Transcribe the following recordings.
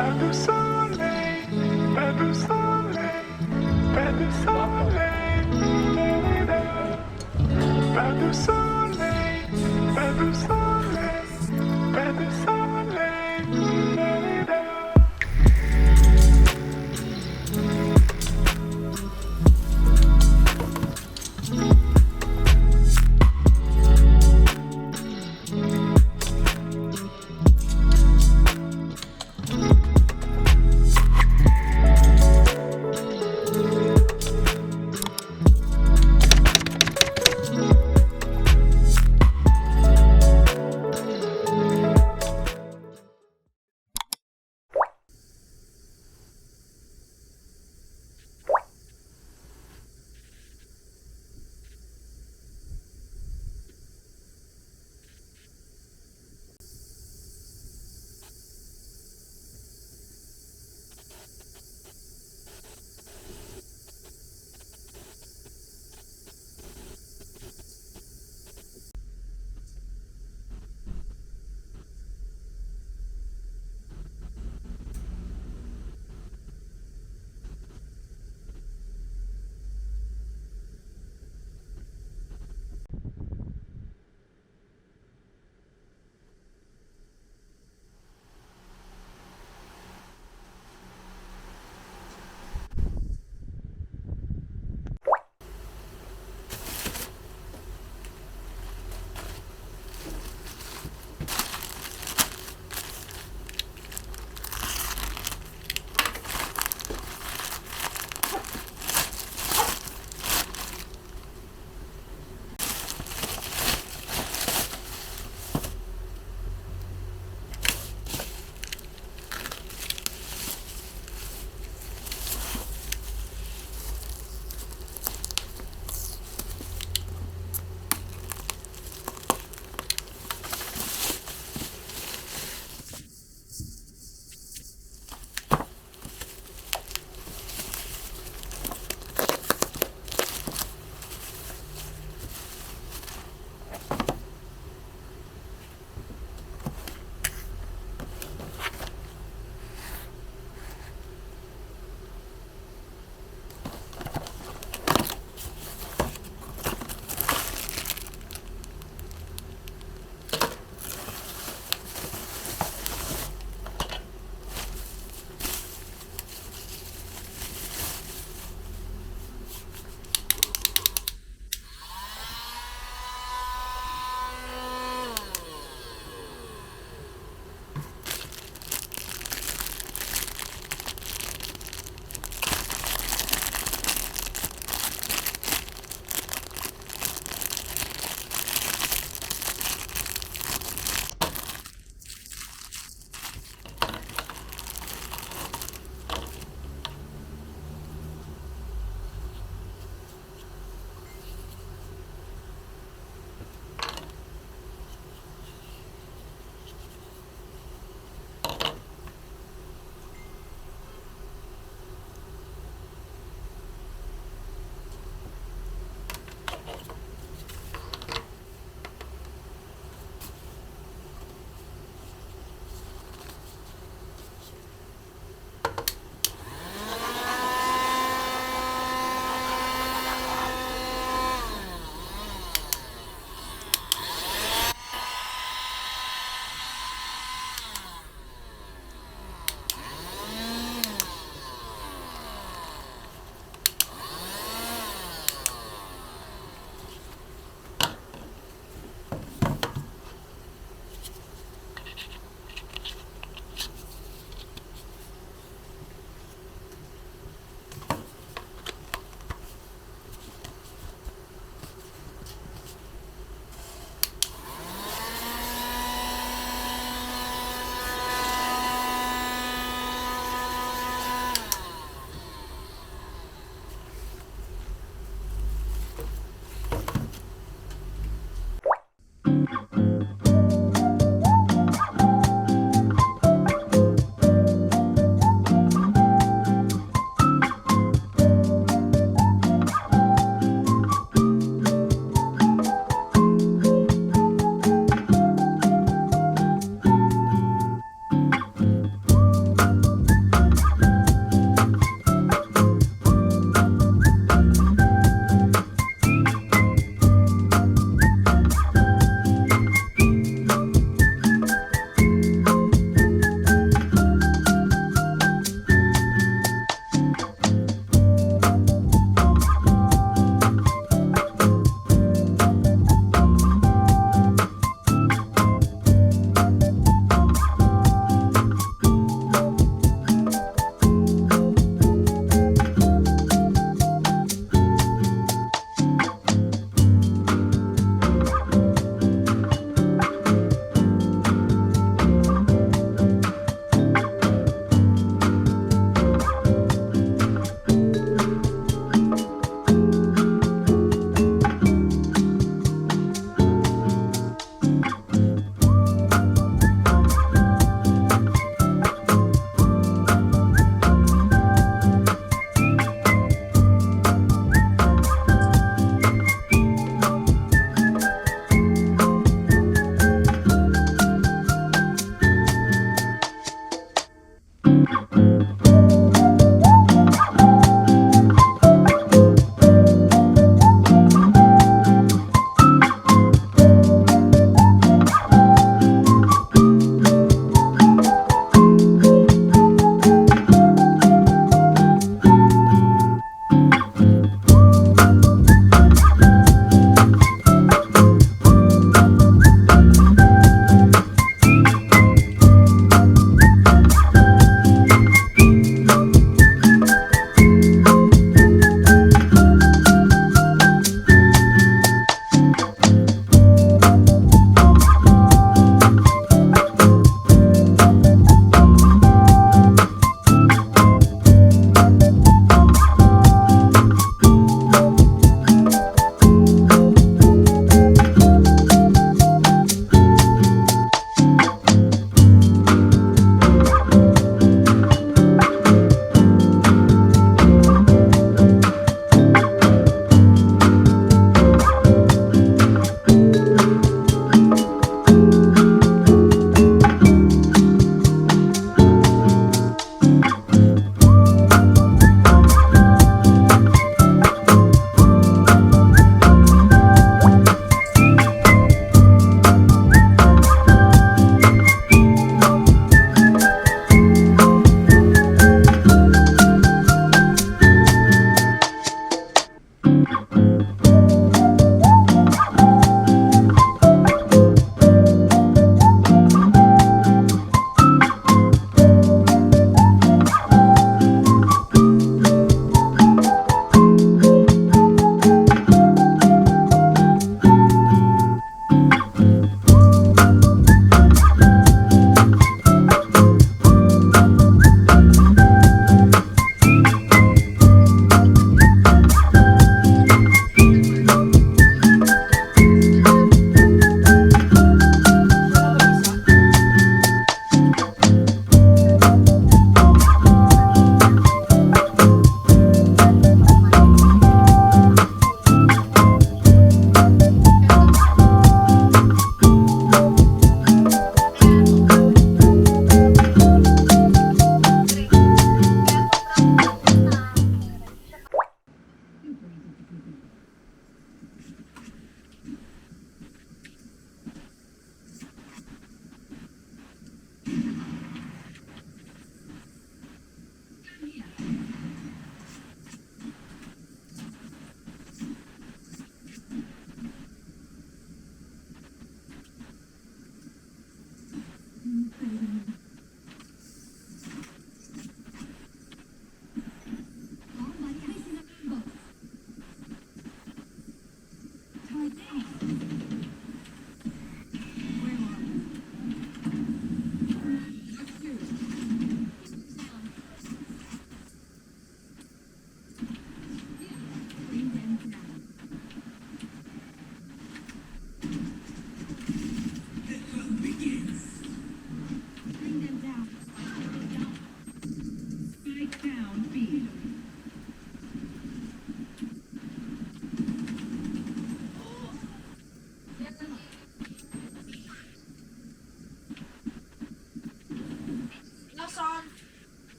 pas de soleil, pas de soleil, pas de soleil, pas de soleil, pas de soleil, pas de soleil.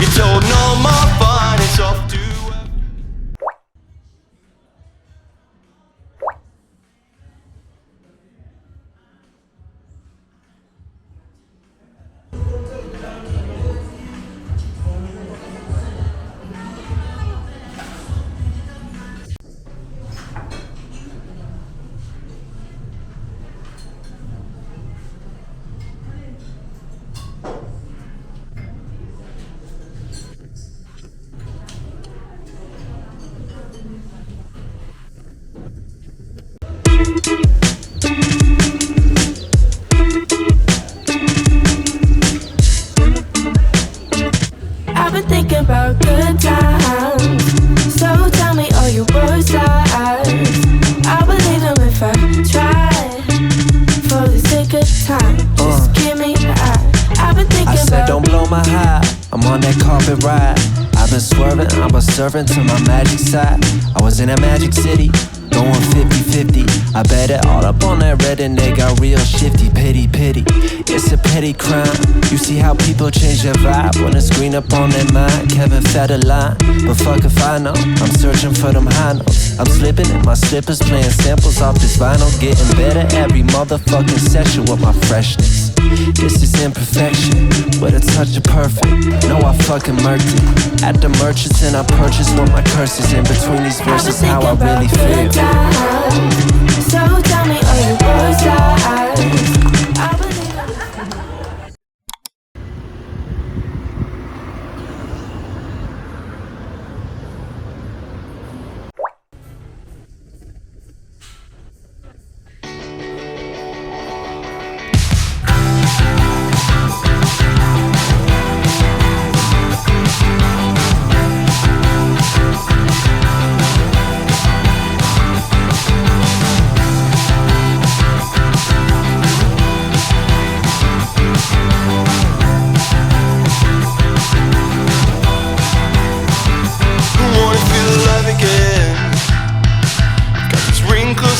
You're told no more fun, it's off to I've been thinking about good times, so tell me all your worst lies. I'll believe them if I try. For the sake of time, just give me the eye. I've been thinking I said about. don't blow my high, I'm on that carpet ride. I've been swerving, I'm a servant to my magic side. I was in a magic city, going 50-50. I bet it all up on that red and they got real shifty. Pity, pity, it's a petty crime. You see how people change their vibe when it's green up on their mind. Kevin fed a line, but fuck if I know. I'm searching for them high notes. I'm slipping in my slippers, playing samples off this vinyl. Getting better every motherfucking session with my freshness. This is imperfection, with a touch of perfect. No, I fucking murked it at the merchants, and I purchased what my curses in between these verses. How I really feel. So tell me all your worst lies. I believe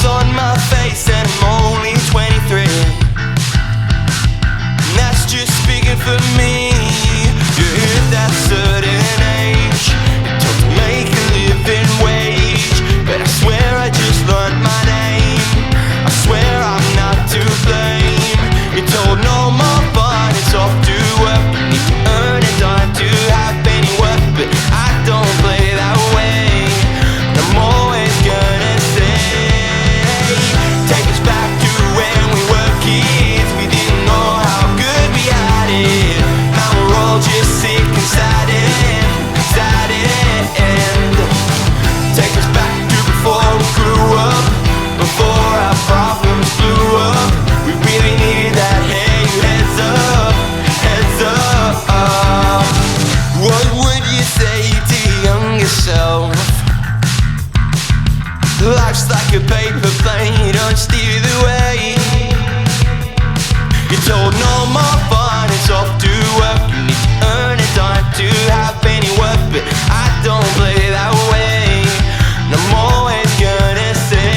on my face and I'm only 23. And that's just speaking for me. You hit that certain age, you're told to make a living wage. But I swear I just learned my name, I swear I'm not to blame. You're told no more fun, it's off to work. You need to earn a dime to have any work. But I don't play that way, I'm always gonna say, take us back to when we were kids. We didn't know how good we had it. Now we're all just sick and sad and take us back to before we grew up, before our problems blew up. We really needed that, hey, heads up, heads up. What would you say to your younger self? Life's like a paper plane, don't steer the way. You're told no more fun, it's off to work. You need to earn a dime to have any work. But I don't play that way, and I'm always gonna say,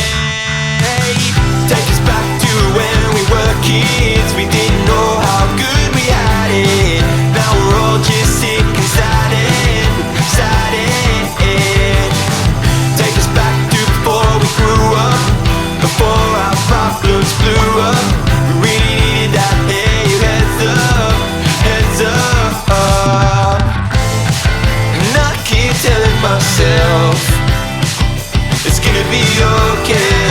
take us back to when we were kids. We didn't know how good we had it. Now we're all just sick and sad and take us back to before we grew up, before our problems blew up. We really needed that, hey, heads up, heads up. And I keep telling myself it's gonna be okay.